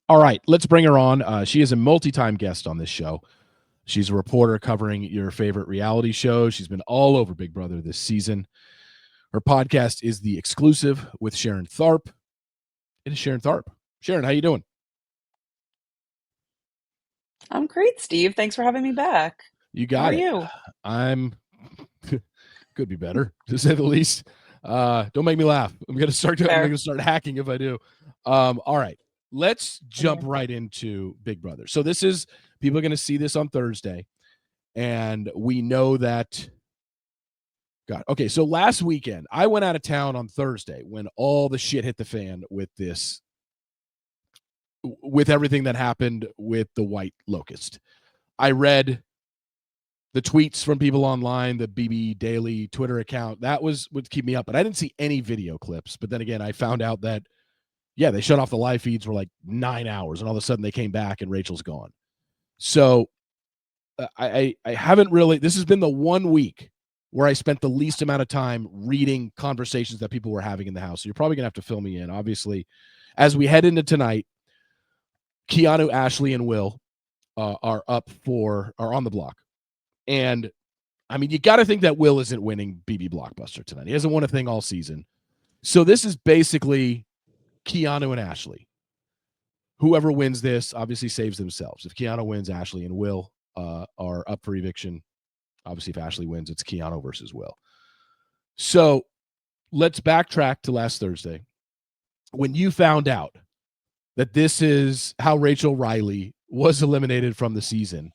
All right, let's bring her on. She is a multi-time guest on this show. She's a reporter covering your favorite reality shows. She's been all over Big Brother this season. Her podcast is The Exclusive with Sharon Tharp. It is Sharon Tharp. Sharon, how you doing? I'm great, Steve. Thanks for having me back. You How are got it. you? I'm could be better, to say the least. Don't make me laugh. I'm Fair. gonna start hacking if I do. All right. Let's I'm jump here. right into Big Brother. So this is people are gonna see this on Thursday. And we know that God. Okay, so last weekend I went out of town on Thursday when all the shit hit the fan with everything that happened with the white locust. I read the tweets from people online, the BB Daily Twitter account. That was what keep me up. But I didn't see any video clips. But then again, I found out that they shut off the live feeds for like 9 hours, and all of a sudden they came back and Rachel's gone. So I haven't really. This has been the 1 week where I spent the least amount of time reading conversations that people were having in the house. So you're probably gonna have to fill me in. Obviously, as we head into tonight, Keanu, Ashley, and Will are on the block, and I mean you got to think that Will isn't winning BB Blockbuster tonight. He hasn't won a thing all season, so this is basically Keanu and Ashley. Whoever wins this obviously saves themselves. If Keanu wins, Ashley and Will are up for eviction. Obviously, if Ashley wins, it's Keanu versus Will. So let's backtrack to last Thursday when you found out that this is how Rachel Riley was eliminated from the season.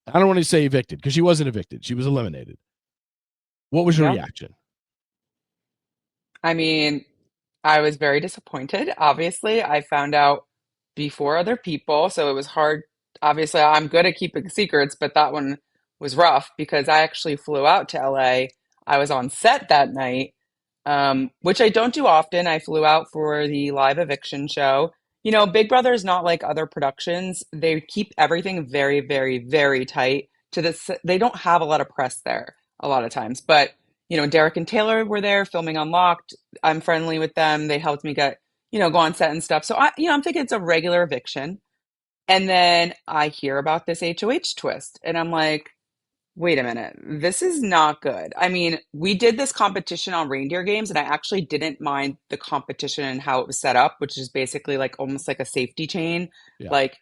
I don't want to say evicted because she wasn't evicted. She was eliminated. What was your Yeah. reaction? I mean, I was very disappointed. Obviously, I found out before other people, so it was hard. Obviously, I'm good at keeping secrets, but that one was rough because I actually flew out to LA. I was on set that night, which I don't do often. I flew out for the live eviction show. Big Brother is not like other productions. They keep everything very, very, very tight to this. They don't have a lot of press there a lot of times, but Derek and Taylor were there filming Unlocked. I'm friendly with them. They helped me go on set and stuff. So I'm thinking it's a regular eviction. And then I hear about this HOH twist, and I'm like, wait a minute, this is not good. I mean, we did this competition on reindeer games, and I actually didn't mind the competition and how it was set up, which is basically like almost like a safety chain. Yeah. Like,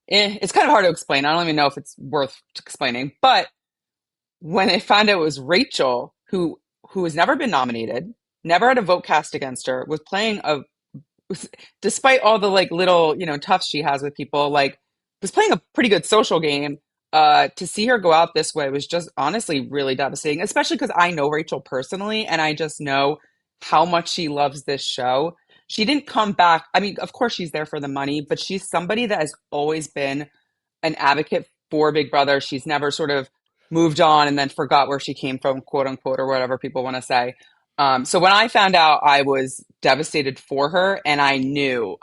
it's kind of hard to explain. I don't even know if it's worth explaining. But when I found out it was Rachel, who has never been nominated, never had a vote cast against her, was playing despite all the like little toughs she has with people, like was playing a pretty good social game. To see her go out this way was just honestly really devastating, especially because I know Rachel personally and I just know how much she loves this show. She didn't come back. I mean, of course she's there for the money, but she's somebody that has always been an advocate for Big Brother. She's never sort of moved on and then forgot where she came from, quote unquote, or whatever people want to say. So when I found out, I was devastated for her, and I knew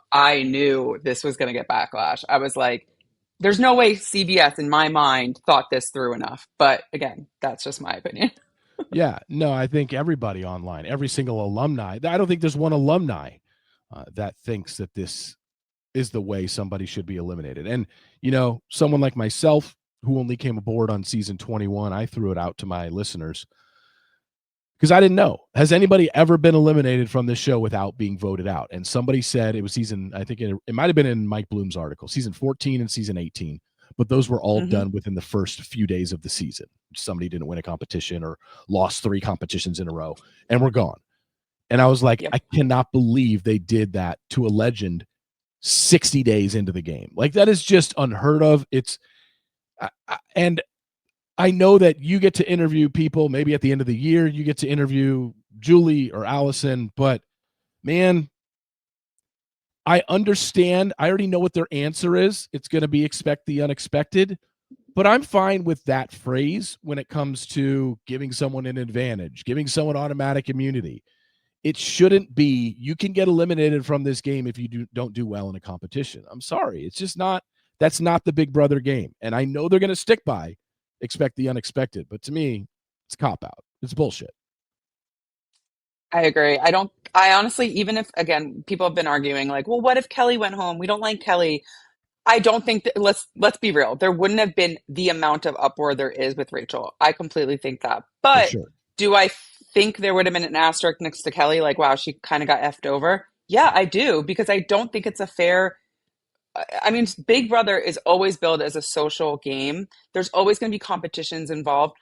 this was going to get backlash. I was like, "There's no way CBS, in my mind, thought this through enough." But again, that's just my opinion. Yeah. No, I think everybody online, every single alumni, I don't think there's one alumni that thinks that this is the way somebody should be eliminated. And, someone like myself who only came aboard on season 21, I threw it out to my listeners because I didn't know. Has anybody ever been eliminated from this show without being voted out? And somebody said it was I think it might have been in Mike Bloom's article, season 14 and season 18, but those were all Hmm. done within the first few days of the season. Somebody didn't win a competition or lost 3 competitions in a row and we're gone. And I was like, Yep. I cannot believe they did that to a legend 60 days into the game. Like that is just unheard of. And I know that you get to interview people maybe at the end of the year, you get to interview Julie or Allison, but man, I understand. I already know what their answer is. It's going to be expect the unexpected, but I'm fine with that phrase when it comes to giving someone an advantage, giving someone automatic immunity. It shouldn't be you can get eliminated from this game if you don't do well in a competition. I'm sorry. It's just not that's not the Big Brother game. And I know they're going to stick by expect the unexpected, but to me, it's cop out. It's bullshit. I agree. I honestly, even if, again, people have been arguing like, well, what if Kelly went home? We don't like Kelly. I don't think that, let's be real. There wouldn't have been the amount of uproar there is with Rachel. I completely think that. For But sure. do I think there would have been an asterisk next to Kelly? Like, wow, she kind of got effed over. Yeah, I do, because I don't think it's a fair. I mean, Big Brother is always billed as a social game. There's always going to be competitions involved,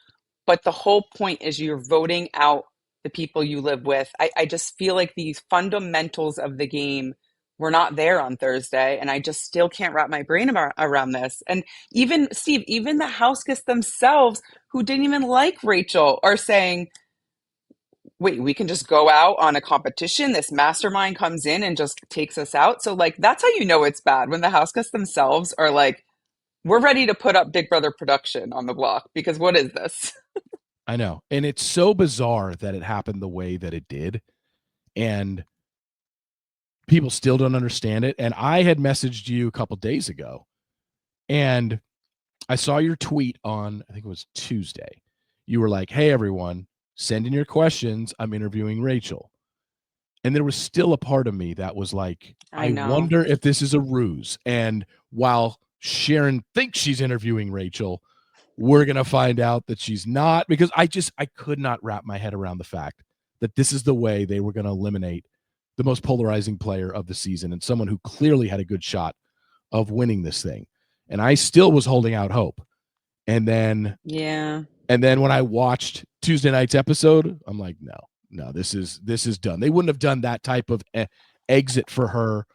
but the whole point is you're voting out the people you live with. I just feel like these fundamentals of the game were not there on Thursday, and I just still can't wrap my brain around this. And even Steve, even the house guests themselves, who didn't even like Rachel, are saying, wait, we can just go out on a competition. This mastermind comes in and just takes us out. So, like, that's how you know it's bad, when the house guests themselves are like, we're ready to put up Big Brother production on the block, because what is this? I know. And it's so bizarre that it happened the way that it did. And people still don't understand it. And I had messaged you a couple days ago, and I saw your tweet on, I think it was Tuesday. You were like, hey, everyone, send in your questions. I'm interviewing Rachel. And there was still a part of me that was like, I I know. wonder if this is a ruse. And while Sharon thinks she's interviewing Rachel, we're going to find out that she's not, because I could not wrap my head around the fact that this is the way they were going to eliminate the most polarizing player of the season and someone who clearly had a good shot of winning this thing. And I still was holding out hope. And then Yeah. when I watched Tuesday night's episode, I'm like, no, this is done. They wouldn't have done that type of exit for her,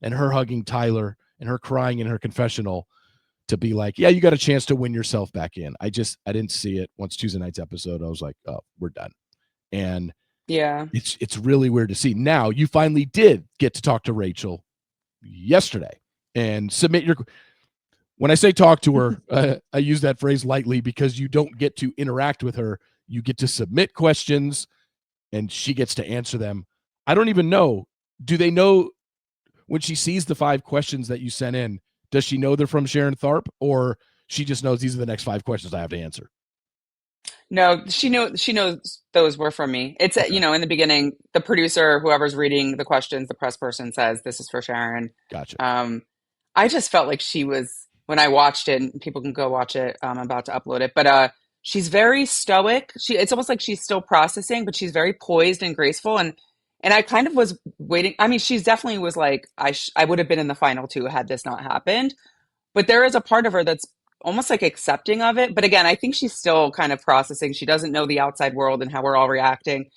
and her hugging Tyler and her crying in her confessional to be like, yeah, you got a chance to win yourself back in. I didn't see it. Once Tuesday night's episode, I was like, oh, we're done. And Yeah. it's really weird to see. Now you finally did get to talk to Rachel yesterday and submit your. When I say talk to her, I use that phrase lightly because you don't get to interact with her. You get to submit questions, and she gets to answer them. I don't even know. Do they know when she sees the 5 questions that you sent in? Does she know they're from Sharon Tharp, or she just knows these are the next 5 questions I have to answer? No, she knows those were from me. It's Okay, in the beginning, the producer, whoever's reading the questions, the press person says this is for Sharon. gotcha. Um, I just felt like she was, when I watched it, and people can go watch it. I'm about to upload it, but she's very stoic. It's almost like she's still processing, but she's very poised and graceful. And I kind of was waiting. I mean, she's definitely was like, I would have been in the final 2 had this not happened. But there is a part of her that's almost like accepting of it. But again, I think she's still kind of processing. She doesn't know the outside world and how we're all reacting.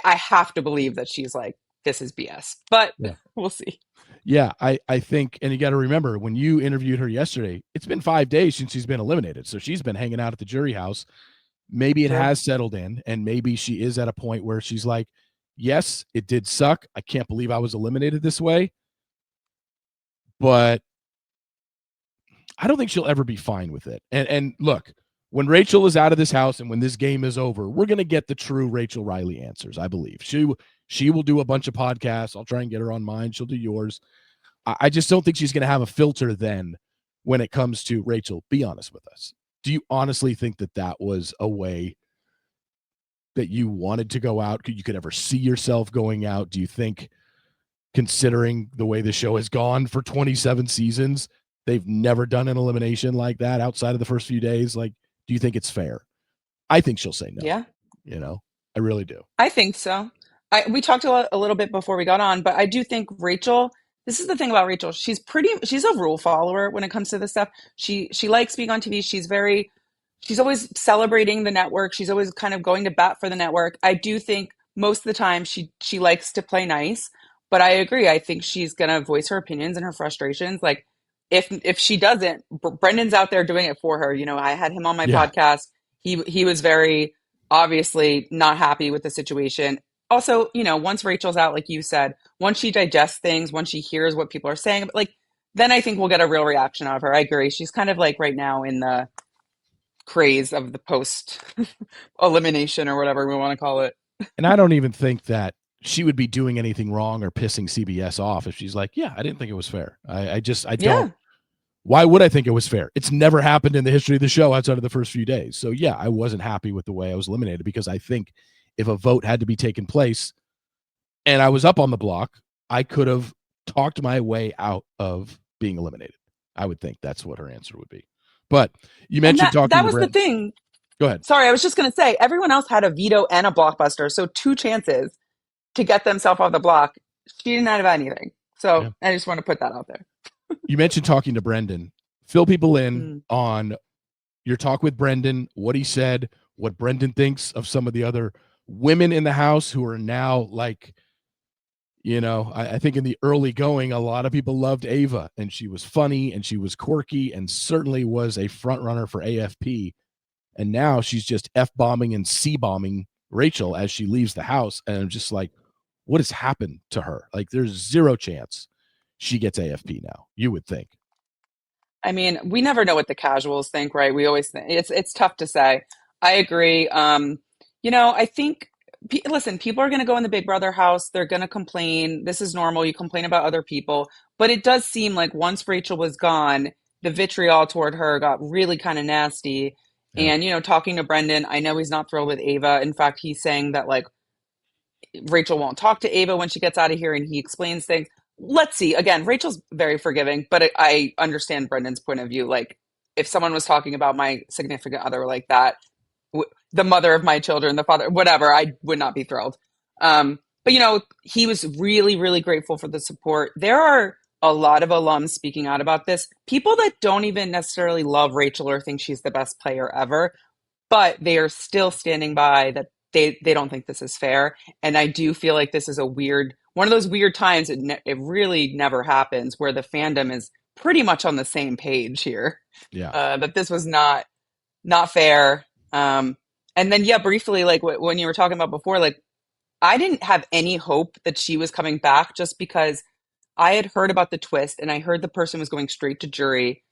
I have to believe that she's like, this is BS, but Yeah. we'll see. Yeah, I think, and you got to remember, when you interviewed her yesterday, it's been 5 days since she's been eliminated. So she's been hanging out at the jury house. Maybe it True. has settled in, and maybe she is at a point where she's like, yes, it did suck. I can't believe I was eliminated this way. But I don't think she'll ever be fine with it. And look, when Rachel is out of this house and when this game is over, we're going to get the true Rachel Riley answers, I believe. She will do a bunch of podcasts. I'll try and get her on mine. She'll do yours. I just don't think she's going to have a filter then when it comes to Rachel. Be honest with us. Do you honestly think that that was a way that you wanted to go out? You could ever see yourself going out? Do you think, considering the way the show has gone for 27 seasons, they've never done an elimination like that outside of the first few days? Like, do you think it's fair? I think she'll say no. Yeah, I really do. I think so. We talked a little bit before we got on, but I do think Rachel, this is the thing about Rachel. She's a rule follower when it comes to this stuff. She likes being on TV. She's always celebrating the network. She's always kind of going to bat for the network. I do think most of the time she likes to play nice, but I agree. I think she's gonna voice her opinions and her frustrations. Like, if she doesn't, Brendan's out there doing it for her. I had him on my Yeah. podcast. He was very obviously not happy with the situation. Also, once Rachel's out, like you said, once she digests things, once she hears what people are saying, like, then I think we'll get a real reaction out of her. I agree. She's kind of like right now in the craze of the post elimination, or whatever we want to call it. And I don't even think that she would be doing anything wrong or pissing CBS off if she's like, yeah, I didn't think it was fair. I don't. Yeah. Why would I think it was fair? It's never happened in the history of the show outside of the first few days. So yeah, I wasn't happy with the way I was eliminated, because I think if a vote had to be taken place, and I was up on the block, I could have talked my way out of being eliminated. I would think that's what her answer would be. But you And mentioned talking that to was the Brent. thing. Go ahead. Sorry, I was just going to say everyone else had a veto and a blockbuster, so two chances to get themselves off the block. She didn't have anything. So Yeah. I just want to put that out there. You mentioned talking to Brendan. Fill people in Mm. on your talk with Brendan, what he said, what Brendan thinks of some of the other women in the house who are now like, I think in the early going, a lot of people loved Ava, and she was funny and she was quirky and certainly was a front runner for AFP. And now she's just F-bombing and C-bombing Rachel as she leaves the house. And I'm just like, what has happened to her? Like, there's zero chance she gets AFP now, you would think. I mean, we never know what the casuals think, right? We always think it's tough to say. I agree. I think listen, people are going to go in the Big Brother house. They're going to complain. This is normal. You complain about other people, but it does seem like once Rachel was gone, the vitriol toward her got really kind of nasty. Yeah. And talking to Brendan, I know he's not thrilled with Ava. In fact, he's saying that like Rachel won't talk to Ava when she gets out of here, and he explains things. Let's see. Again, Rachel's very forgiving, but I understand Brendan's point of view. Like, if someone was talking about my significant other like that, the mother of my children, the father, whatever, I would not be thrilled. But he was really, really grateful for the support. There are a lot of alums speaking out about this. People that don't even necessarily love Rachel or think she's the best player ever, but they are still standing by that they don't think this is fair. And I do feel like this is one of those weird times. It really never happens where the fandom is pretty much on the same page here. Yeah. That this was not fair. And then briefly, like when you were talking about before, like I didn't have any hope that she was coming back just because I had heard about the twist and I heard the person was going straight to jury.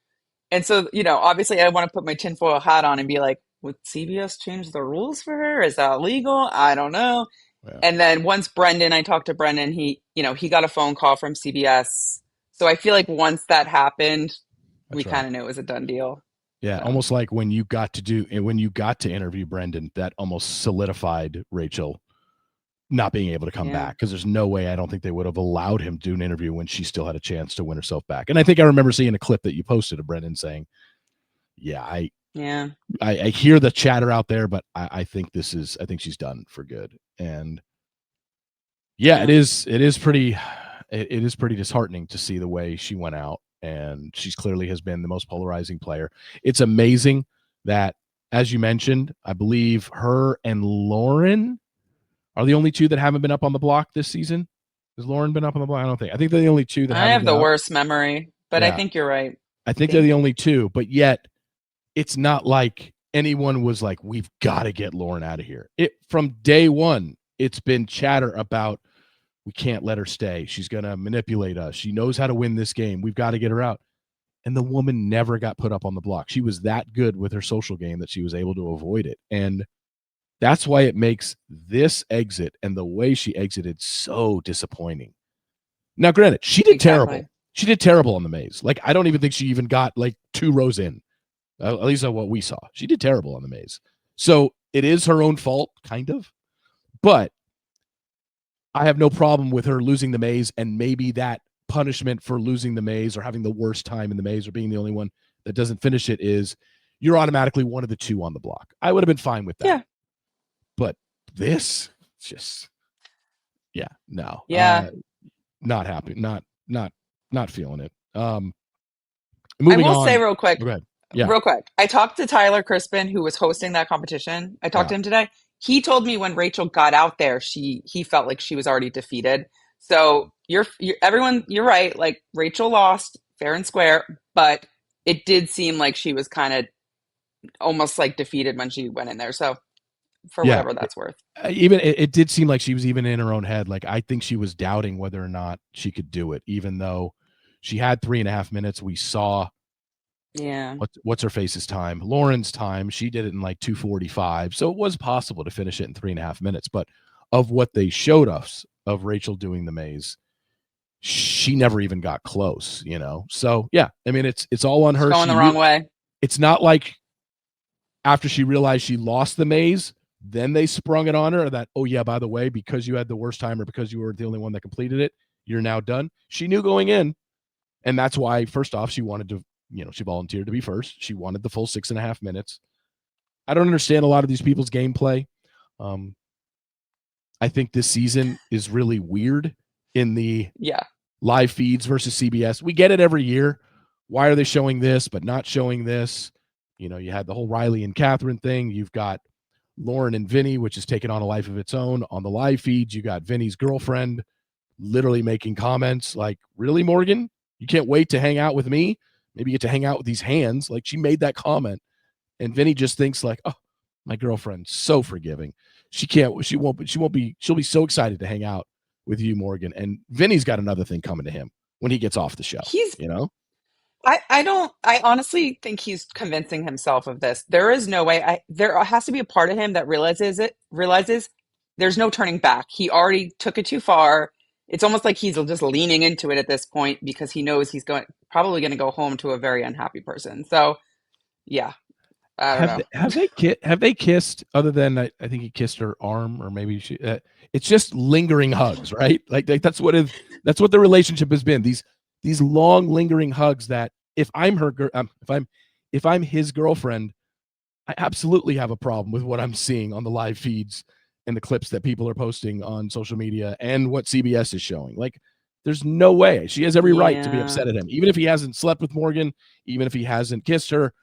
And so, obviously I want to put my tinfoil hat on and be like, would CBS change the rules for her? Is that legal? I don't know. Yeah. And then once I talked to Brendan, he got a phone call from CBS. So I feel like once that happened, we kind of knew it was a done deal. Yeah, So. almost like when you got to interview Brendan, that almost solidified Rachel not being able to come back, because there's no way, I don't think they would have allowed him to do an interview when she still had a chance to win herself back. And I think I remember seeing a clip that you posted of Brendan saying, I hear the chatter out there, but I think she's done for good. And it is pretty disheartening to see the way she went out. And she's clearly has been the most polarizing player. It's amazing that, as you mentioned, I believe her and Lauren are the only two that haven't been up on the block this season. Has Lauren been up on the block? I don't think. I think they're the only two that I have the worst memory, but I think you're right. I think they're the only two, but yet it's not like anyone was like, we've got to get Lauren out of here. From day one, it's been chatter about, we can't let her stay. She's going to manipulate us. She knows how to win this game. We've got to get her out. And the woman never got put up on the block. She was that good with her social game that she was able to avoid it. And that's why it makes this exit and the way she exited so disappointing. Now, granted, she did terrible. She did terrible on the maze. Like, I don't even think she even got like 2 rows in, at least on what we saw. She did terrible on the maze. So it is her own fault, kind of. But I have no problem with her losing the maze, and maybe that punishment for losing the maze or having the worst time in the maze or being the only one that doesn't finish it is you're automatically one of the 2 on the block. I would have been fine with that. Yeah. But this just, no. Yeah. Not happy. Not feeling it. Moving on. I will say real quick. Go ahead. Yeah. Real quick. I talked to Tyler Crispin, who was hosting that competition. I talked to him today. He told me when Rachel got out there, he felt like she was already defeated. So everyone, you're right. Like, Rachel lost fair and square, but it did seem like she was kind of almost like defeated when she went in there. So for whatever that's worth. Even it did seem like she was even in her own head. Like, I think she was doubting whether or not she could do it, even though she had 3.5 minutes. We saw what's her face's time, Lauren's time. She did it in like 2:45, so it was possible to finish it in 3.5 minutes. But of what they showed us of Rachel doing the maze, she never even got close. So I mean, it's all on her. It's going the wrong way. It's not like after she realized she lost the maze, Then they sprung it on her that, oh yeah, by the way, because you had the worst time or because you were the only one that completed it, you're now done. She knew going in, and that's why, first off, she wanted to, she volunteered to be first. She wanted the full 6.5 minutes. I don't understand a lot of these people's gameplay. I think this season is really weird in the live feeds versus CBS. We get it every year. Why are they showing this but not showing this? You had the whole Riley and Catherine thing. You've got Lauren and Vinny, which has taken on a life of its own on the live feeds. You got Vinny's girlfriend literally making comments like, really, Morgan? You can't wait to hang out with me? Maybe you get to hang out with these hands. Like, she made that comment. And Vinny just thinks like, oh, my girlfriend's so forgiving. She'll be so excited to hang out with you, Morgan. And Vinny's got another thing coming to him when he gets off the show. I honestly think he's convincing himself of this. There is no way. There has to be a part of him that realizes there's no turning back. He already took it too far. It's almost like he's just leaning into it at this point because he knows he's probably going to go home to a very unhappy person. So, yeah, I don't know. Have they kissed? Other than I think he kissed her arm, or maybe she. It's just lingering hugs, right? Like that's what the relationship has been. These long lingering hugs that if I'm if I'm his girlfriend, I absolutely have a problem with what I'm seeing on the live feeds and the clips that people are posting on social media and what CBS is showing. Like, there's no way. She has every right to be upset at him, even if he hasn't slept with Morgan, even if he hasn't kissed her.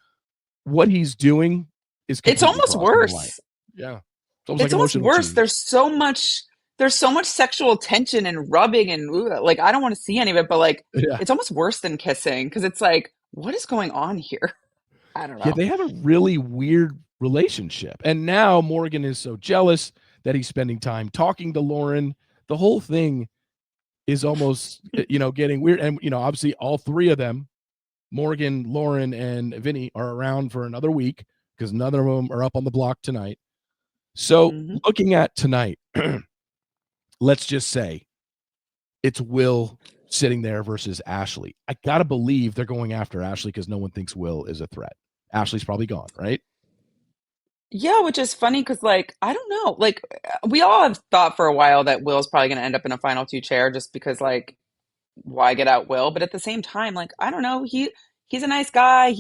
What he's doing is it's almost worse. Yeah, it's almost worse. Cheating. There's so much sexual tension and rubbing and like I don't want to see any of it, but like it's almost worse than kissing because it's like, what is going on here? I don't know. Yeah, they have a really weird relationship, and now Morgan is so jealous that he's spending time talking to Lauren. The whole thing is almost getting weird, and obviously all three of them, Morgan, Lauren, and Vinny, are around for another week because none of them are up on the block tonight. So looking at tonight, let's just say it's Will sitting there versus Ashley. I got to believe they're going after Ashley because no one thinks Will is a threat. Ashley's probably gone, right? Yeah, which is funny because, like, I don't know. Like, we all have thought for a while that Will's probably going to end up in a final two chair just because, like, why get out Will? But at the same time, like, I don't know. He's a nice guy.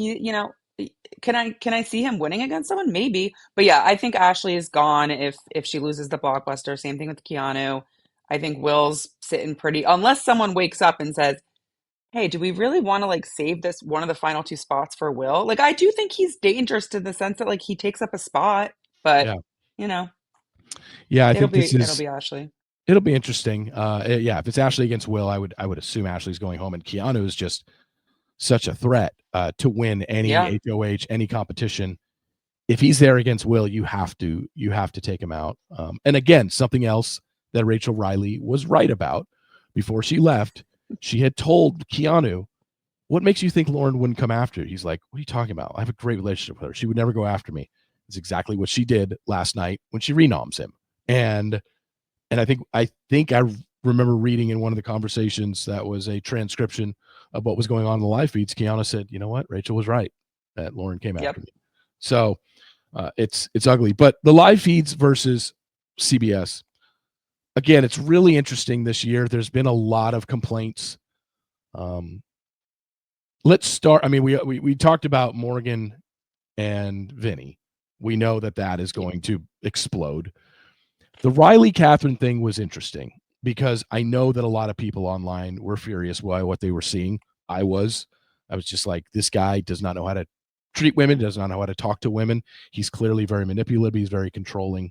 Can I see him winning against someone? Maybe. But yeah, I think Ashley is gone if she loses the blockbuster. Same thing with Keanu. I think Will's sitting pretty, unless someone wakes up and says, hey, do we really want to like save this one of the final two spots for Will? Like, I do think he's dangerous to the sense that like he takes up a spot, but I think it'll be Ashley. It'll be interesting. If it's Ashley against Will, I would assume Ashley's going home, and Keanu is just such a threat to win any HOH, any competition. If he's there against Will, you have to take him out. And again, something else that Rachel Riley was right about before she left. She had told Keanu, what makes you think Lauren wouldn't come after you? He's like, what are you talking about? I have a great relationship with her. She would never go after me. It's exactly what she did last night when she renoms him. And I think I remember reading in one of the conversations that was a transcription of what was going on in the live feeds. Keanu said, you know what? Rachel was right that Lauren came after me. So it's ugly. But the live feeds versus CBS, again, it's really interesting this year. There's been a lot of complaints. Let's start. I mean, we talked about Morgan and Vinny. We know that is going to explode. The Riley Catherine thing was interesting because I know that a lot of people online were furious by what they were seeing. I was just like, this guy does not know how to treat women, does not know how to talk to women. He's clearly very manipulative. He's very controlling.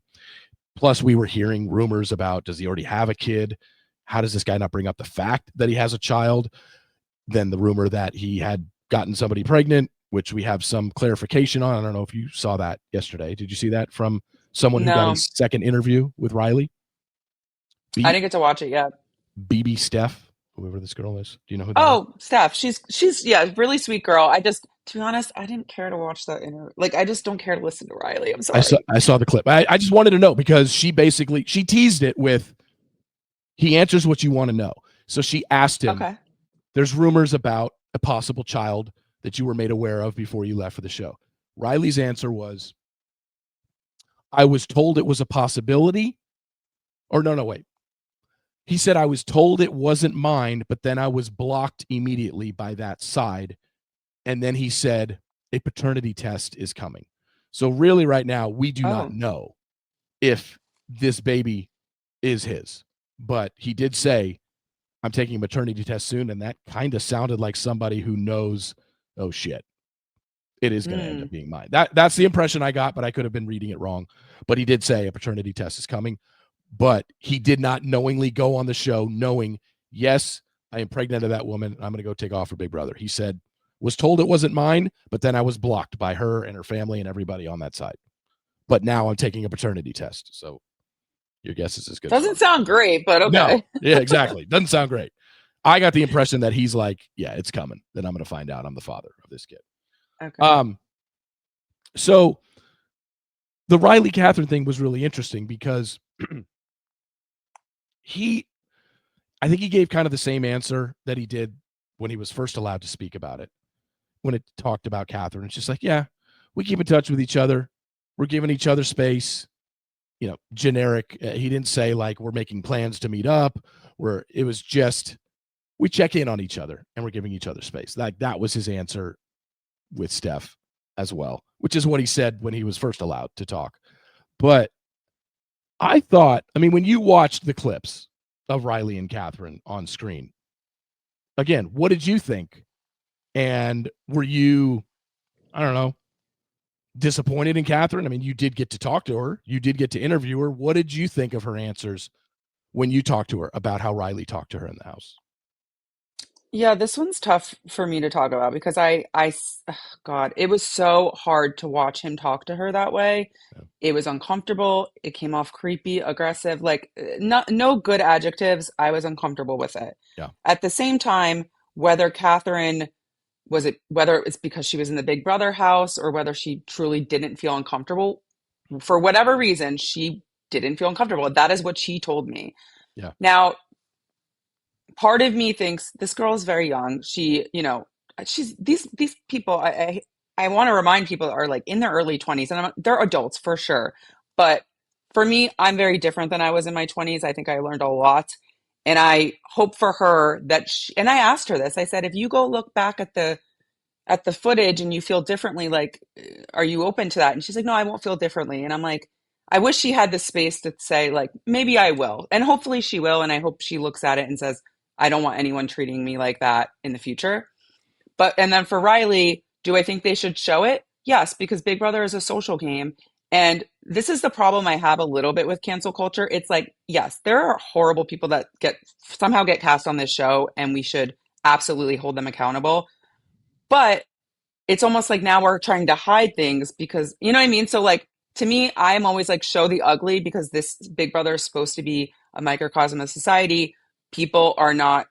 Plus, we were hearing rumors about, does he already have a kid? How does this guy not bring up the fact that he has a child? Then the rumor that he had gotten somebody pregnant, which we have some clarification on. I don't know if you saw that yesterday. Did you see that from someone who got a second interview with Riley? I didn't get to watch it yet. BB Steph, whoever this girl is. Do you know who that is? Oh, Steph. She's really sweet girl. To be honest, I didn't care to watch that interview. Like, I just don't care to listen to Riley. I'm sorry. I saw the clip. I just wanted to know because she teased it with, he answers what you want to know. So she asked him, there's rumors about a possible child that you were made aware of before you left for the show. Riley's answer was, I was told it was a possibility. Or no, wait. He said, I was told it wasn't mine, but then I was blocked immediately by that side. And then he said, a paternity test is coming. So really right now, we do not Oh. know if this baby is his. But he did say, I'm taking a maternity test soon. And that kind of sounded like somebody who knows, oh shit, it is going to end up being mine. That's the impression I got, but I could have been reading it wrong. But he did say a paternity test is coming. But he did not knowingly go on the show knowing, yes, I am pregnant of that woman. I'm going to go take off for Big Brother. He said, was told it wasn't mine, but then I was blocked by her and her family and everybody on that side. But now I'm taking a paternity test. So your guess is as good as Doesn't sound great, but okay. No. Yeah, exactly. Doesn't sound great. I got the impression that he's like, yeah, it's coming. Then I'm going to find out I'm the father of this kid. Okay. So the Riley Catherine thing was really interesting because I think he gave kind of the same answer that he did when he was first allowed to speak about it. When it talked about Catherine, it's just like, yeah, we keep in touch with each other. We're giving each other space, generic. He didn't say like, we're making plans to meet up, it was just, we check in on each other and we're giving each other space. That was his answer with Steph as well, which is what he said when he was first allowed to talk. But I thought, when you watched the clips of Riley and Catherine on screen, again, what did you think? And were you, I don't know, disappointed in Catherine? You did get to talk to her. You did get to interview her. What did you think of her answers when you talked to her about how Riley talked to her in the house? Yeah, this one's tough for me to talk about because God, it was so hard to watch him talk to her that way. Yeah. It was uncomfortable. It came off creepy, aggressive, like no good adjectives. I was uncomfortable with it. Yeah. At the same time, whether it's because she was in the Big Brother house or whether she truly didn't feel uncomfortable, for whatever reason, she didn't feel uncomfortable. That is what she told me. Yeah. Now, part of me thinks this girl is very young. She's these people. I want to remind people are like in their early 20s, and they're adults for sure. But for me, I'm very different than I was in my 20s. I think I learned a lot, and I hope for her that. And I asked her this. I said, if you go look back at the footage and you feel differently, like, are you open to that? And she's like, no, I won't feel differently. And I'm like, I wish she had the space to say, like, maybe I will. And hopefully she will. And I hope she looks at it and says, I don't want anyone treating me like that in the future. And then for Riley, do I think they should show it? Yes, because Big Brother is a social game. And this is the problem I have a little bit with cancel culture. It's like, yes, there are horrible people that somehow get cast on this show, and we should absolutely hold them accountable. But it's almost like now we're trying to hide things because, you know what I mean? So like, to me, I am always like, show the ugly, because this Big Brother is supposed to be a microcosm of society. People are not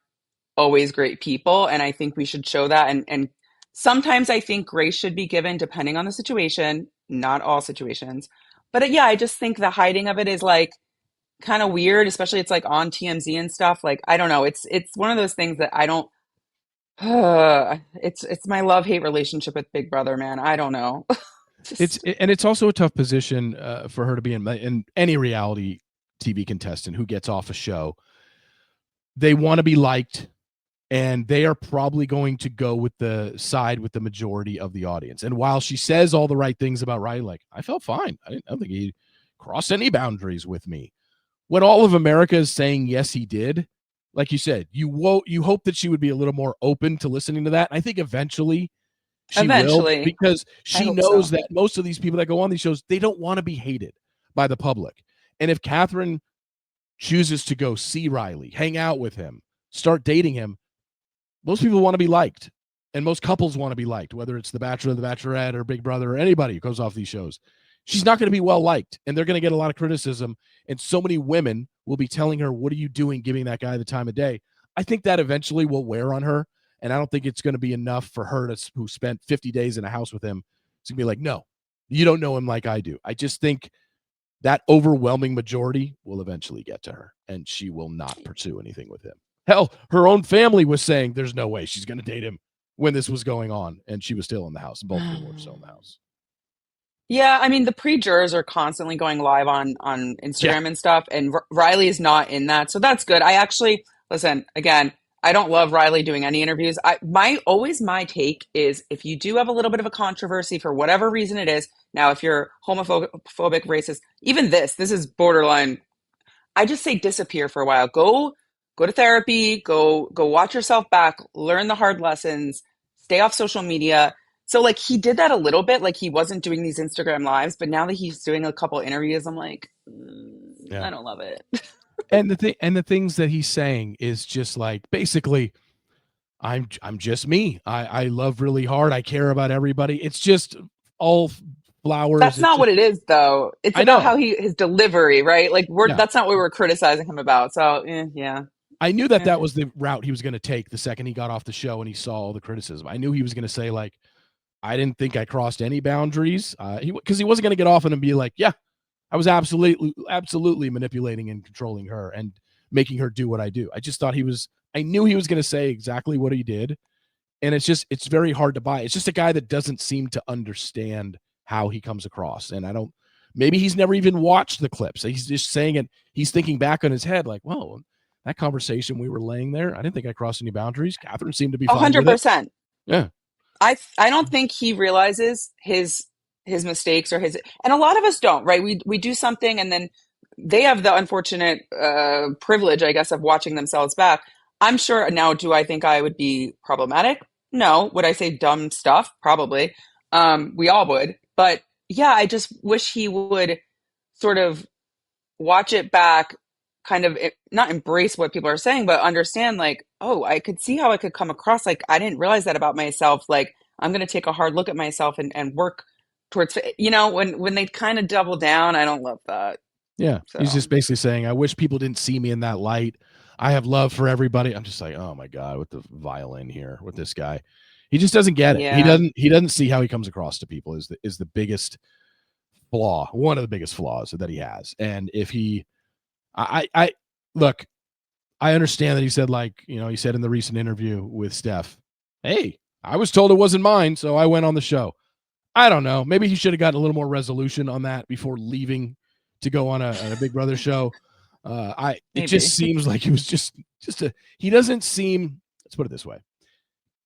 always great people. And I think we should show that. And sometimes I think grace should be given depending on the situation, not all situations. But yeah, I just think the hiding of it is like kind of weird, especially it's like on TMZ and stuff. Like, I don't know. It's one of those things that I don't it's my love-hate relationship with Big Brother, man. I don't know. It's also a tough position for her to be in any reality TV contestant who gets off a show. They want to be liked, and they are probably going to go with the side with the majority of the audience. And while she says all the right things about Riley, like, I felt fine. I don't think he crossed any boundaries with me. When all of America is saying yes, he did, like you said, you hope that she would be a little more open to listening to that. I think eventually she will, because she knows that most of these people that go on these shows, they don't want to be hated by the public. And if Catherine chooses to go see Riley, hang out with him, start dating him, most people want to be liked, and most couples want to be liked, whether it's The Bachelor, The Bachelorette, or Big Brother, or anybody who goes off these shows. She's not going to be well liked, and they're going to get a lot of criticism, and so many women will be telling her, what are you doing giving that guy the time of day? I think that eventually will wear on her, and I don't think it's going to be enough for her who spent 50 days in a house with him to be like, no, you don't know him like I do. I just think that overwhelming majority will eventually get to her, and she will not pursue anything with him. Hell, her own family was saying there's no way she's going to date him when this was going on, and she was still in the house, and both of them were still in the house. Yeah, I mean the pre-jurors are constantly going live on Yeah, Instagram and stuff, and Riley is not in that, so that's good. I actually listen again. I don't love Riley doing any interviews. My take is if you do have a little bit of a controversy for whatever reason it is. Now, if you're homophobic, racist, even this is borderline. I just say disappear for a while. Go to therapy, go watch yourself back, learn the hard lessons, stay off social media. So like he did that a little bit, like he wasn't doing these Instagram lives, but now that he's doing a couple interviews, I'm like, yeah. I don't love it. And the things that he's saying is just like basically I'm just me. I love really hard. I care about everybody. It's just all flowers. That's It's not just what it is though. It's I about know. how his delivery, right? Like we're Yeah. that's not what we're criticizing him about. So yeah. I knew that Eh. that was the route he was going to take the second he got off the show and he saw all the criticism. I knew he was going to say like I didn't think I crossed any boundaries. He wasn't going to get off and be like, yeah, I was absolutely manipulating and controlling her and making her do what I do. I just thought he was. I knew he was going to say exactly what he did, and it's very hard to buy. It's just a guy that doesn't seem to understand how he comes across, and I don't. Maybe he's never even watched the clips. He's just saying it. He's thinking back on his head, like, well, that conversation we were laying there, I didn't think I crossed any boundaries. Catherine seemed to be A fine hundred with it. percent. Yeah, I don't think he realizes his mistakes or his and a lot of us don't, right? We do something and then they have the unfortunate privilege, I guess, of watching themselves back. I'm sure now, do I think I would be problematic? No. Would I say dumb stuff? Probably. We all would. But yeah, I just wish he would sort of watch it back, kind of not embrace what people are saying, but understand like, oh, I could see how I could come across. Like, I didn't realize that about myself. Like, I'm going to take a hard look at myself and work towards, when they kind of double down, I don't love that. yeah. He's So, just basically saying, I wish people didn't see me in that light. I have love for everybody. I'm just like, oh my God, with the violin here with this guy. He just doesn't get it. He yeah. doesn't see how he comes across to people is the biggest flaw, one of the biggest flaws that he has. And if he I look, I understand that he said, like, he said in the recent interview with Steph, hey, I was told it wasn't mine, so I went on the show. I don't know. Maybe he should have gotten a little more resolution on that before leaving to go on a Big Brother show. It just Maybe. seems like he was just a he doesn't seem, let's put it this way.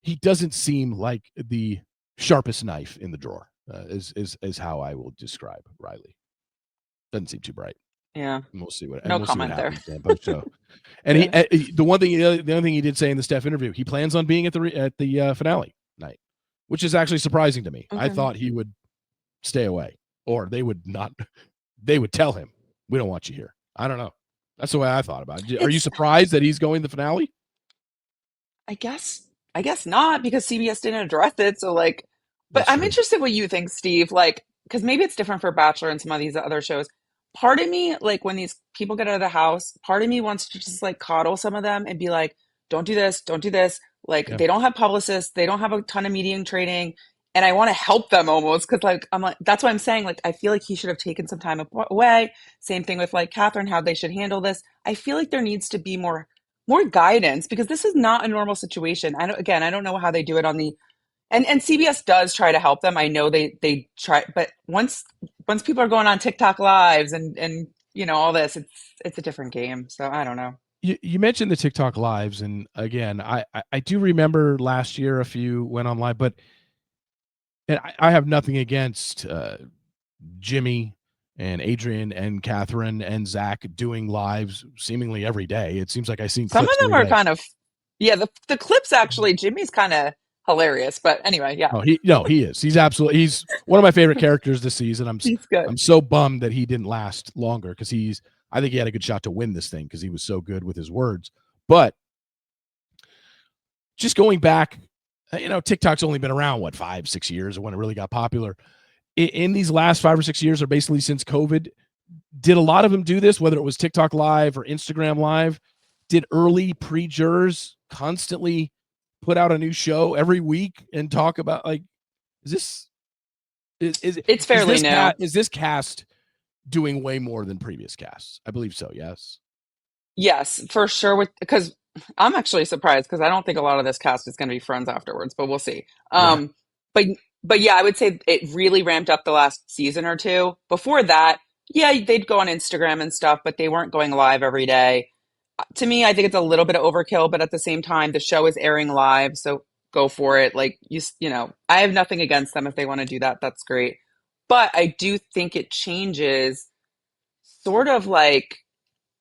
He doesn't seem like the sharpest knife in the drawer. Is how I will describe Riley. Doesn't seem too bright. Yeah. And No we'll see what comment there. happens post show. And Yeah. the other thing he did say in the Steph interview, he plans on being at the finale night, which is actually surprising to me. I Okay. thought he would stay away, or they would not. They would tell him, "We don't want you here." I don't know. That's the way I thought about it. Are you It's surprised that he's going to the finale? I guess I guess not because CBS didn't address it. So like, but That's I'm true. interested what you think, Steve. Like, because maybe it's different for Bachelor and some of these other shows. Part of me, like when these people get out of the house, part of me wants to just like coddle some of them and be like, don't do this, don't do this. Like Yeah. they don't have publicists, they don't have a ton of media training. And I want to help them almost because like I'm like that's why I'm saying like I feel like he should have taken some time away. Same thing with like Catherine, how they should handle this. I feel like there needs to be more guidance because this is not a normal situation. I don't know how they do it on the and CBS does try to help them. I know they try, but once people are going on TikTok lives and all this, it's a different game. So I don't know. You mentioned the TikTok lives, and again, I do remember last year a few went on live, but and I have nothing against Jimmy and Adrian and Catherine and Zach doing lives seemingly every day. It seems like I've seen Some clips of them every are day. kind of yeah. The clips actually, Jimmy's kind of hilarious. But anyway, yeah, Oh, he is. He's one of my favorite characters this season. he's good. I'm so bummed that he didn't last longer because I think he had a good shot to win this thing because he was so good with his words. But just going back, TikTok's only been around what 5-6 years when it really got popular. In these last 5 or 6 years, or basically since COVID, did a lot of them do this? Whether it was TikTok Live or Instagram Live, did early pre-jurors constantly put out a new show every week and talk about like, is this is It's is fairly this new. cat is this cast doing way more than previous casts? I believe so. Yes. Yes, for sure. With because I'm actually surprised because I don't think a lot of this cast is going to be friends afterwards, but we'll see. Yeah. But but yeah, I would say it really ramped up the last season or two. Before that, yeah, they'd go on Instagram and stuff, but they weren't going live every day. To me, I think it's a little bit of overkill, but at the same time, the show is airing live, so go for it. Like you know, I have nothing against them if they want to do that. That's great. But I do think it changes sort of like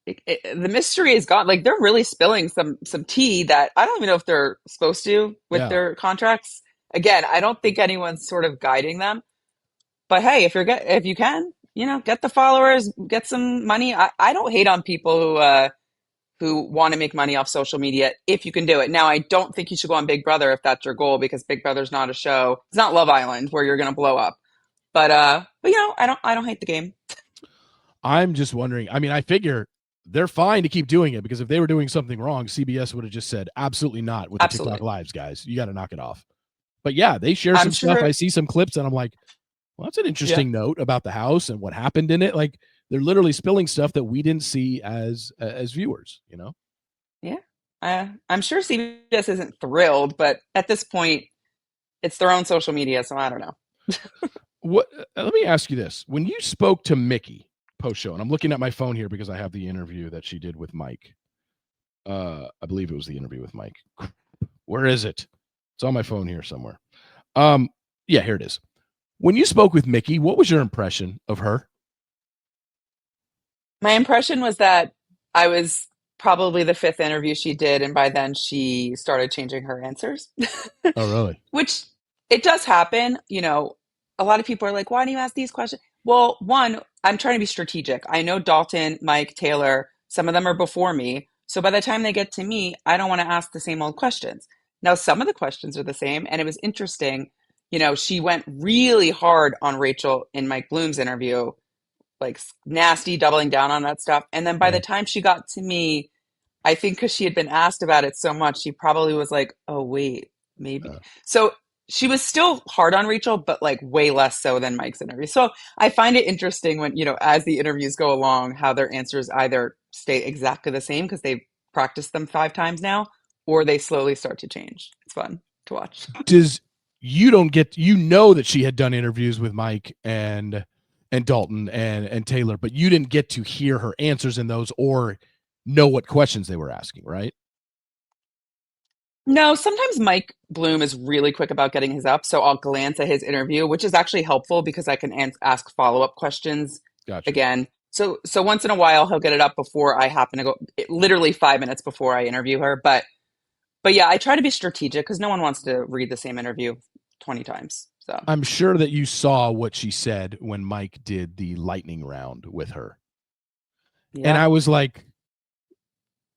the mystery is gone. Like they're really spilling some tea that I don't even know if they're supposed to with Yeah. their contracts. Again, I don't think anyone's sort of guiding them. But hey, if you can, you know, get the followers, get some money. I don't hate on people who want to make money off social media if you can do it. Now, I don't think you should go on Big Brother if that's your goal because Big Brother's not a show. It's not Love Island where you're going to blow up. But you know, I don't hate the game. I'm just wondering. I mean, I figure they're fine to keep doing it because if they were doing something wrong, CBS would have just said, absolutely not with the TikTok Absolutely. lives, guys. You got to knock it off. But yeah, they share I'm some stuff. I sure. see some clips and I'm like, well, that's an Yeah. interesting note about the house and what happened in it. Like they're literally spilling stuff that we didn't see as viewers, you know? Yeah. I'm sure CBS isn't thrilled, but at this point, it's their own social media, so I don't know. What let me ask you this. When you spoke to Mickey post show, and I'm looking at my phone here because I have the interview that she did with Mike. I believe it was the interview with Mike. Where is it? It's on my phone here somewhere. Um, yeah, here it is. When you spoke with Mickey, what was your impression of her? My impression was that I was probably the fifth interview she did, and by then she started changing her answers. Oh, really? Which it does happen. You know, a lot of people are like, why do you ask these questions? Well, one, I'm trying to be strategic. I know Dalton, Mike, Taylor, some of them are before me. So by the time they get to me, I don't want to ask the same old questions. Now, some of the questions are the same, and it was interesting. You know, she went really hard on Rachel in Mike Bloom's interview, like nasty, doubling down on that stuff. And then by the Yeah. time she got to me, I think because she had been asked about it so much, she probably was like, oh, wait, maybe. Uh, So she was still hard on Rachel, but like way less so than Mike's interview. So I find it interesting when, you know, as the interviews go along, how their answers either stay exactly the same because they've practiced them 5 times now, or they slowly start to change. It's fun to watch. does you don't get you know that she had done interviews with Mike and Dalton and Taylor, but you didn't get to hear her answers in those or know what questions they were asking, right? No, sometimes Mike Bloom is really quick about getting his up, so I'll glance at his interview, which is actually helpful because I can ask follow-up questions Gotcha. again. So once in a while he'll get it up before I happen to go, literally 5 minutes before I interview her. But yeah, I try to be strategic because no one wants to read the same interview 20 times. So I'm sure that you saw what she said when Mike did the lightning round with her. And yeah. I was like,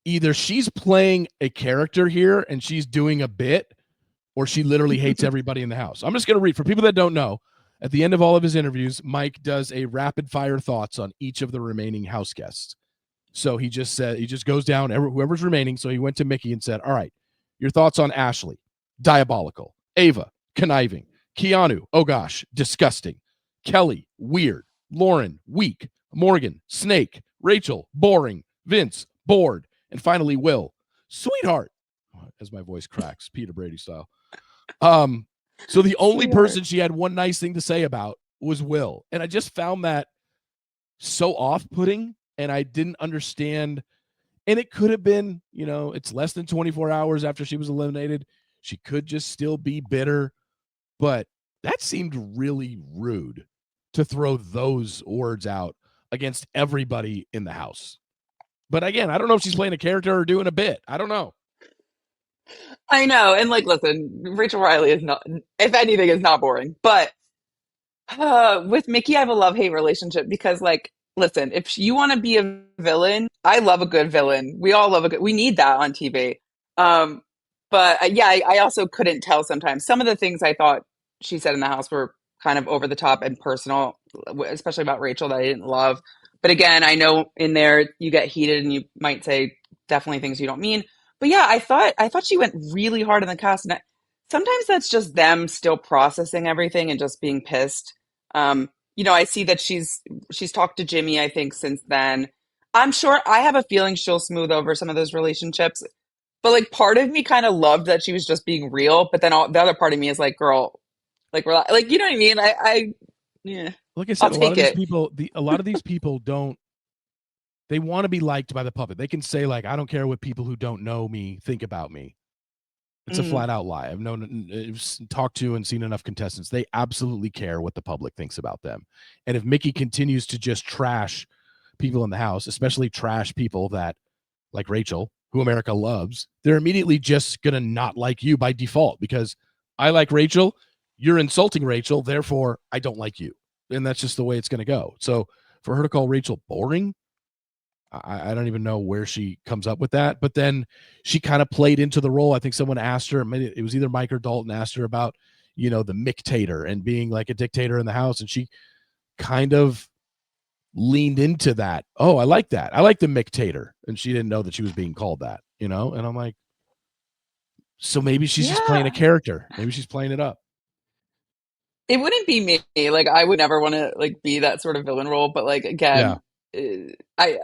either she's playing a character here and she's doing a bit, or she literally hates everybody in the house. I'm just going to read for people that don't know. At the end of all of his interviews, Mike does a rapid fire thoughts on each of the remaining house guests. So he just said, he just goes down, whoever's remaining. So he went to Mickey and said, all right, your thoughts on Ashley, diabolical, Ava, conniving, Keanu, oh gosh, disgusting, Kelly, weird, Lauren, weak, Morgan, snake, Rachel, boring, Vince, bored, and finally Will, sweetheart, as my voice cracks, Peter Brady style. So the only Sweetheart. person she had one nice thing to say about was Will. And I just found that so off-putting, and I didn't understand. And it could have been, you know, it's less than 24 hours after she was eliminated. She could just still be bitter, but that seemed really rude to throw those words out against everybody in the house. But again, I don't know if she's playing a character or doing a bit. I don't know. I know. And like, listen, Rachel Riley is not, if anything, is not boring. But with Mickey, I have a love-hate relationship because, like, listen, if you want to be a villain, I love a good villain. We all love a good, we need that on TV. Um, but yeah, I also couldn't tell sometimes. Some of the things I thought she said in the house were kind of over the top and personal, especially about Rachel that I didn't love. But again, I know in there you get heated and you might say definitely things you don't mean. But yeah, I thought she went really hard on the cast, and sometimes that's just them still processing everything and just being pissed. You know, I see that she's talked to Jimmy, I think, since then. I'm sure I have a feeling she'll smooth over some of those relationships. But like part of me kind of loved that she was just being real, but then the other part of me is like, girl, like like you know what I mean. Yeah, Like I I'll said, take it. a lot of these people don't. They want to be liked by the public. They can say like, I don't care what people who don't know me think about me. It's a Mm, flat out lie. I've talked to and seen enough contestants. They absolutely care what the public thinks about them. And if Mickey continues to just trash people in the house, especially trash people that like Rachel, who America loves, they're immediately just going to not like you by default because I like Rachel. You're insulting Rachel. Therefore, I don't like you. And that's just the way it's going to go. So for her to call Rachel boring, I don't even know where she comes up with that. But then she kind of played into the role. I think someone asked her, it was either Mike or Dalton asked her about, the Mictator and being like a dictator in the house. And she kind of leaned into that. Oh, I like that. I like the Mictator. And she didn't know that she was being called that, And I'm like, so maybe she's just playing a yeah, character. Maybe she's playing it up. it wouldn't be me. Like I would never want to like be that sort of villain role. But like Yeah. again, I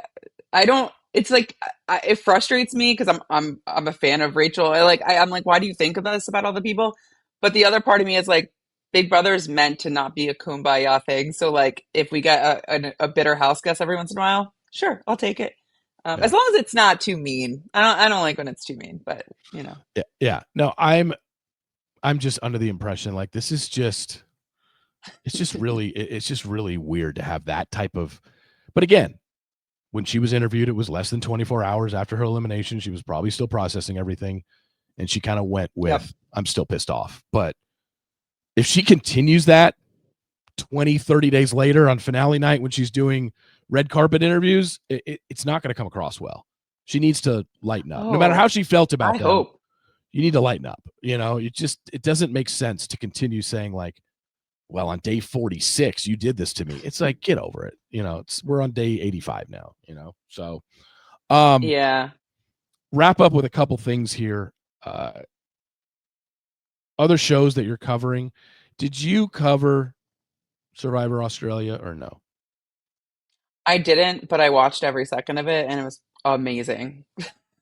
I don't. It's like it frustrates me because I'm a fan of Rachel. I'm like, why do you think of this about all the people? But the other part of me is like, Big Brother is meant to not be a kumbaya thing. So like, if we get a bitter house guest every once in a while, sure, I'll take it. As Yeah. long as it's not too mean. I don't like when it's too mean, but you know. Yeah. Yeah. No, I'm just under the impression like this is just it's just really weird to have that type of, but again, when she was interviewed, it was less than 24 hours after her elimination. She was probably still processing everything. And she kind of went Yep. with, I'm still pissed off. But if she continues that 20, 30 days later on finale night when she's doing red carpet interviews, it's not going to come across well. She needs to lighten up. No matter how Oh, she felt I about them, hope. you need to lighten up. It doesn't make sense to continue saying like, well, on day 46, you did this to me. It's like, get over it. We're on day 85 now, So Yeah. wrap up with a couple things here. Other shows that you're covering. Did you cover Survivor Australia or no? I didn't, but I watched every second of it and it was amazing.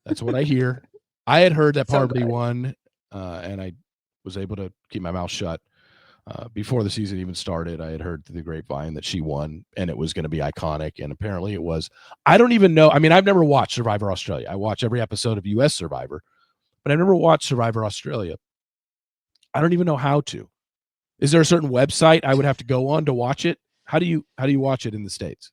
That's what I hear. I had heard that So Parvati good. won, and I was able to keep my mouth shut. Before the season even started, I had heard through the grapevine that she won and it was going to be iconic. And apparently it was. I don't even know. I mean, I've never watched Survivor Australia. I watch every episode of US Survivor, but I've never watched Survivor Australia. I don't even know how to. Is there a certain website I would have to go on to watch it? How do you watch it in the States?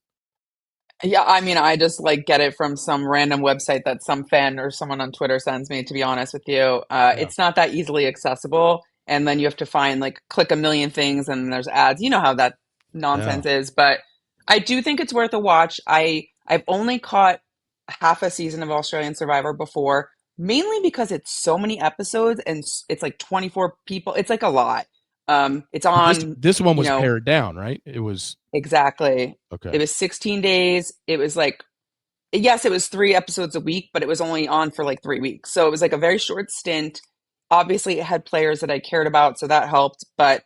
Yeah, I mean, I just like get it from some random website that some fan or someone on Twitter sends me, to be honest with you. Yeah. It's not that easily accessible. And then you have to find like click a million things and there's ads. You know how that Yeah. nonsense is. But I do think it's worth a watch. I've only caught half a season of Australian Survivor before, mainly because it's so many episodes and it's like 24 people. It's like a lot. It's But this on, this one you was know, pared down, right? It was exactly. It okay. was 16 days. It was like yes, it was 3 episodes a week, but it was only on for like 3 weeks. So it was like a very short stint. Obviously, it had players that I cared about, so that helped. But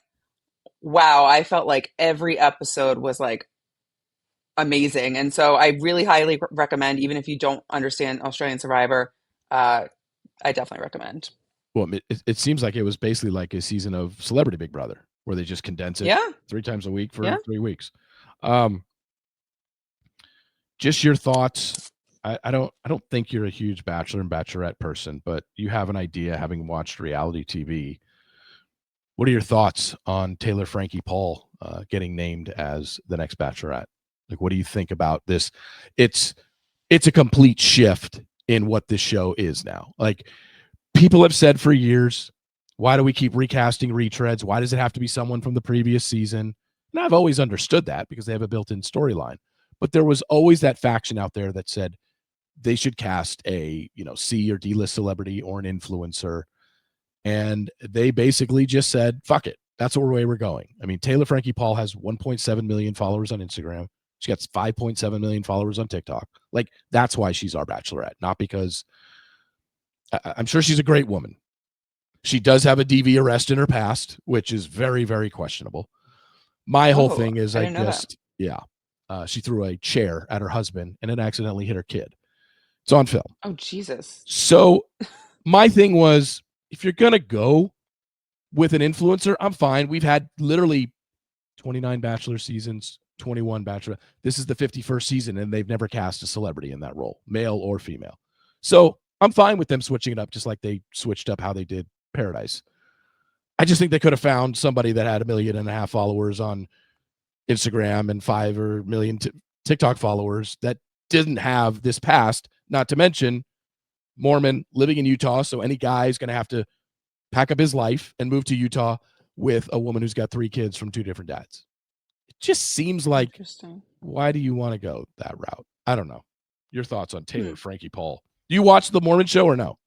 wow, I felt like every episode was like amazing. And so I really highly recommend, even if you don't understand Australian Survivor, uh, I definitely recommend. Well, it seems like it was basically like a season of Celebrity Big Brother, where they just condense it Yeah, 3 times a week for yeah. 3 weeks. Um, just your thoughts. I don't think you're a huge Bachelor and Bachelorette person, but you have an idea, having watched reality TV. What are your thoughts on Taylor Frankie Paul getting named as the next Bachelorette? Like, what do you think about this? It's it's a complete shift in what this show is now. Like, people have said for years, why do we keep recasting retreads? Why does it have to be someone from the previous season? And I've always understood that because they have a built-in storyline. But there was always that faction out there that said they should cast a, C or D-list celebrity or an influencer. And they basically just said, fuck it. That's the way we're going. I mean, Taylor Frankie Paul has 1.7 million followers on Instagram. She got 5.7 million followers on TikTok. Like, that's why she's our Bachelorette, not because I'm sure she's a great woman. She does have a DV arrest in her past, which is very, very questionable. My whole Oh, thing is I didn't know that. yeah, she threw a chair at her husband and it accidentally hit her kid. It's on film. Oh, Jesus. So my thing was, if you're going to go, with an influencer, I'm fine. We've had literally 29 Bachelor seasons, 21 Bachelor. This is the 51st season, and they've never cast a celebrity in that role, male or female. So I'm fine with them switching it up, just like they switched up how they did Paradise. I just think they could have found somebody that had 1.5 million followers on Instagram and 5 or million TikTok followers that didn't have this past, not to mention Mormon living in Utah. So any guy is going to have to pack up his life and move to Utah with a woman who's got 3 kids from 2 different dads. It just seems like, why do you want to go that route? I don't know. Your thoughts on Taylor Frankie Paul? Do you watch the Mormon show or no?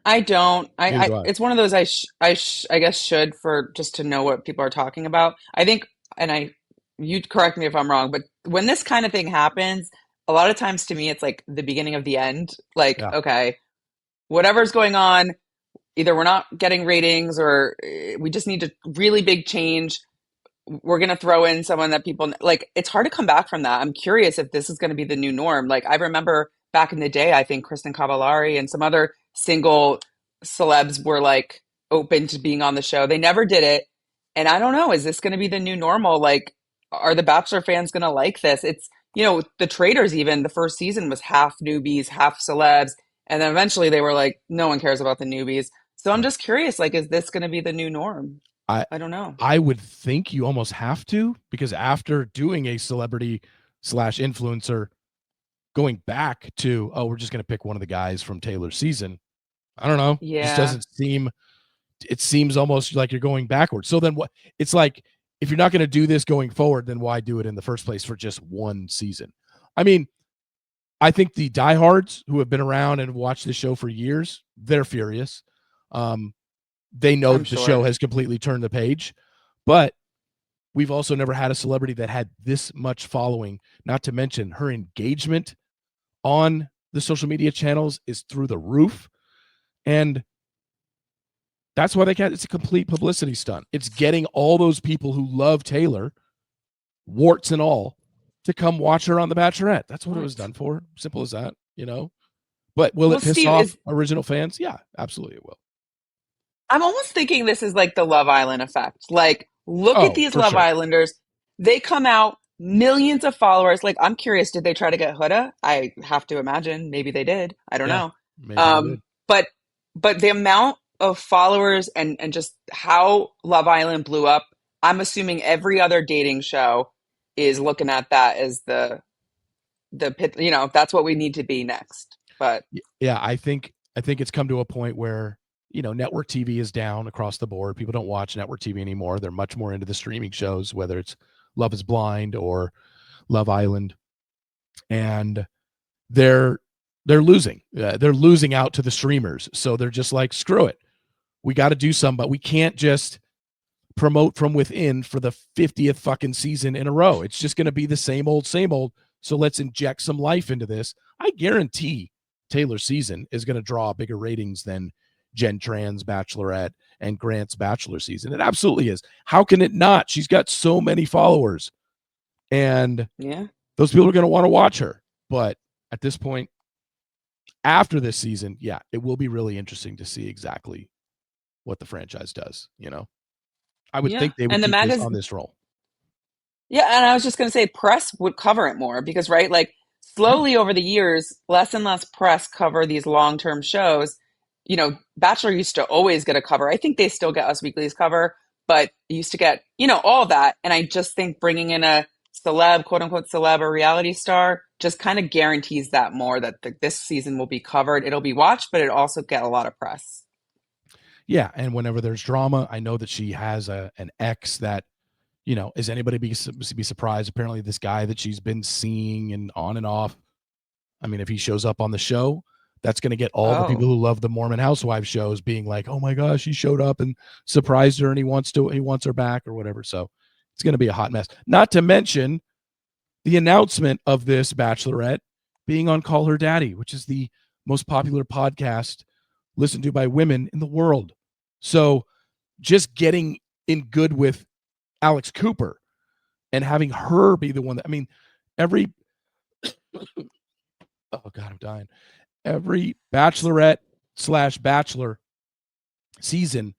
I don't. Neither do I. It's one of those I guess should, for just to know what people are talking about. I think, and you correct me if I'm wrong, but when this kind of thing happens, a lot of times to me it's like the beginning of the end. Like, Yeah. okay, whatever's going on, either we're not getting ratings or we just need a really big change. We're going to throw in someone that people like. It's hard to come back from that. I'm curious if this is going to be the new norm. Like, I remember back in the day, I think Kristen Cavallari and some other single celebs were like open to being on the show. They never did it. And I don't know, is this going to be the new normal? Like, are the Bachelor fans going to like this? It's, the Traitors, even the first season was half newbies, half celebs. And then eventually they were like, no one cares about the newbies. So I'm just curious, like, is this going to be the new norm? I don't know. I would think you almost have to, because after doing a celebrity / influencer, going back to, we're just going to pick one of the guys from Taylor's season. I don't know. Yeah. It just doesn't seem, it seems almost like you're going backwards. So then what? It's like, if you're not going to do this going forward, then why do it in the first place for just one season? I mean, I think the diehards who have been around and watched the show for years, they're furious. They know the show has completely turned the page, but we've also never had a celebrity that had this much following, not to mention her engagement on the social media channels is through the roof. And that's why it's a complete publicity stunt. It's getting all those people who love Taylor, warts and all, to come watch her on The Bachelorette. That's what it was done for. Simple as that, But will it piss off original fans? Yeah, absolutely it will. I'm almost thinking this is like the Love Island effect. Like, look at these Love Islanders. They come out, millions of followers. Like, I'm curious, did they try to get Huda? I have to imagine. Maybe they did. I don't know. Maybe they did. But the amount of followers and just how Love Island blew up, I'm assuming every other dating show is looking at that as the pit, that's what we need to be next. But yeah, I think it's come to a point where, network TV is down across the board. People don't watch network TV anymore. They're much more into the streaming shows, whether it's Love is Blind or Love Island. And they're losing. They're losing out to the streamers. So they're just like, screw it. We got to do something, but we can't just promote from within for the 50th fucking season in a row. It's just going to be the same old, same old. So let's inject some life into this. I guarantee Taylor's season is going to draw bigger ratings than Jen Tran's Bachelorette and Grant's Bachelor season. It absolutely is. How can it not? She's got so many followers. And those people are going to want to watch her. But at this point, after this season, it will be really interesting to see exactly what the franchise does. I would think they would keep this on this roll. Yeah, and I was just going to say, press would cover it more because, right, like slowly over the years, less and less press cover these long-term shows. Bachelor used to always get a cover. I think they still get Us Weekly's cover, but used to get, all that. And I just think bringing in a celeb, quote unquote celeb or reality star, just kind of guarantees that more, that this season will be covered. It'll be watched, but it also get a lot of press. Yeah, and whenever there's drama, I know that she has an ex that, is anybody be surprised? Apparently this guy that she's been seeing and on and off, I mean, if he shows up on the show, that's going to get all the people who love the Mormon Housewives shows being like, oh my gosh, he showed up and surprised her and he wants her back or whatever. So it's going to be a hot mess. Not to mention the announcement of this Bachelorette being on Call Her Daddy, which is the most popular podcast listened to by women in the world. So just getting in good with Alex Cooper and having her be the one that, I mean, every oh God, I'm dying. Every Bachelorette / Bachelor season,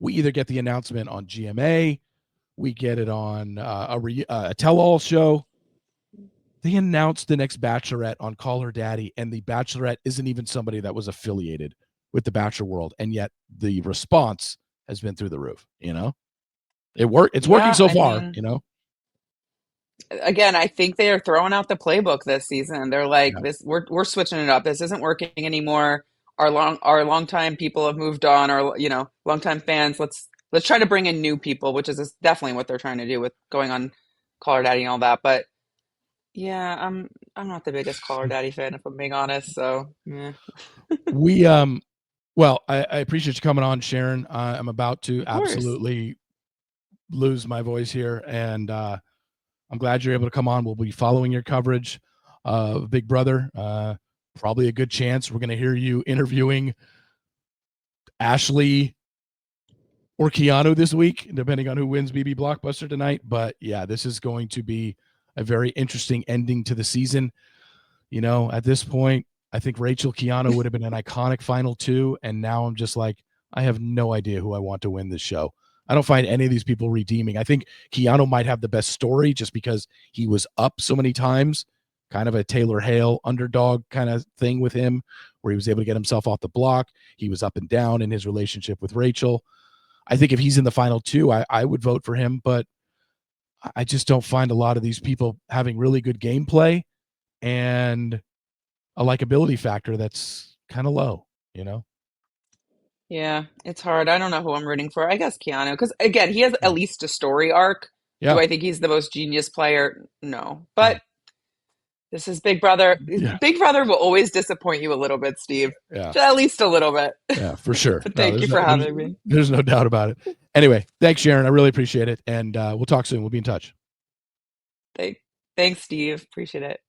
we either get the announcement on GMA, we get it on a tell-all show. They announced the next Bachelorette on Call Her Daddy, and the Bachelorette isn't even somebody that was affiliated with the Bachelor world, and yet the response has been through the roof. It's working Yeah, so I far. mean, again, I think they are throwing out the playbook this season. They're like, Yeah. this, we're switching it up. This isn't working anymore. Our longtime people have moved on. Our longtime fans. Let's try to bring in new people, which is definitely what they're trying to do with going on Call Her Daddy and all that. But yeah, I'm not the biggest Call Her Daddy fan if I'm being honest. So yeah, We well, I appreciate you coming on, Sharon. I'm about to of course. absolutely lose my voice here, and I'm glad you're able to come on. We'll be following your coverage of Big Brother. Probably a good chance we're going to hear you interviewing Ashley or Keanu this week, depending on who wins BB Blockbuster tonight. But yeah, this is going to be a very interesting ending to the season. At this point, I think Rachel Keanu would have been an iconic final two. And now I'm just like, I have no idea who I want to win this show. I don't find any of these people redeeming. I think Keanu might have the best story just because he was up so many times, kind of a Taylor Hale underdog kind of thing with him, where he was able to get himself off the block. He was up and down in his relationship with Rachel. I think if he's in the final two, I would vote for him, but I just don't find a lot of these people having really good gameplay and a likability factor that's kind of low. Yeah, it's hard. I don't know who I'm rooting for. I guess Keanu, because again, he has at Yeah. least a story arc. Do Yeah. I think he's the most genius player? No. No. But this is Big Brother. Yeah. Big Brother will always disappoint you a little bit, Steve. Yeah. Just at least a little bit. Yeah, for sure. But No, thank there's you no for there's, having me. there's no doubt about it. Anyway, thanks, Sharon. I really appreciate it. And we'll talk soon. We'll be in touch. Thank, thanks, Steve. Appreciate it.